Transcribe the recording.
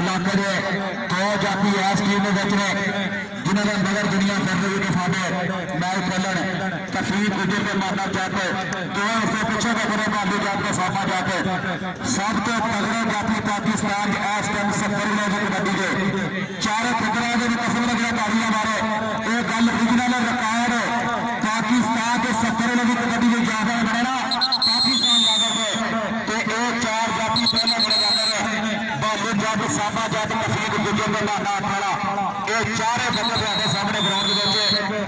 इलाके के दो जाती इस टीम में बचने जिन्होंने मगर दुनिया फिर के सामने मैच खेलन तफरीक गुजर के मारना चाहते तो उसके पीछे का बड़े बालू जाते साफा जाते सब तो तगड़े जाती पाकिस्तान इस टाइम 70 लोग कबड्डी के चारों फिक्र कसम लगना ताली हमारे ये गल ओरिजिनल रिकॉर्ड पाकिस्तान के 70 लोग कबड्डी के ज्यादा बने ना पाकिस्तान जाकर तो ये चार जाति पहले बड़े जाते बालू जब साफा जात तफरीक गुजर के मारना अठाड़ा ये चारे बंदे सामने ग्राउंड के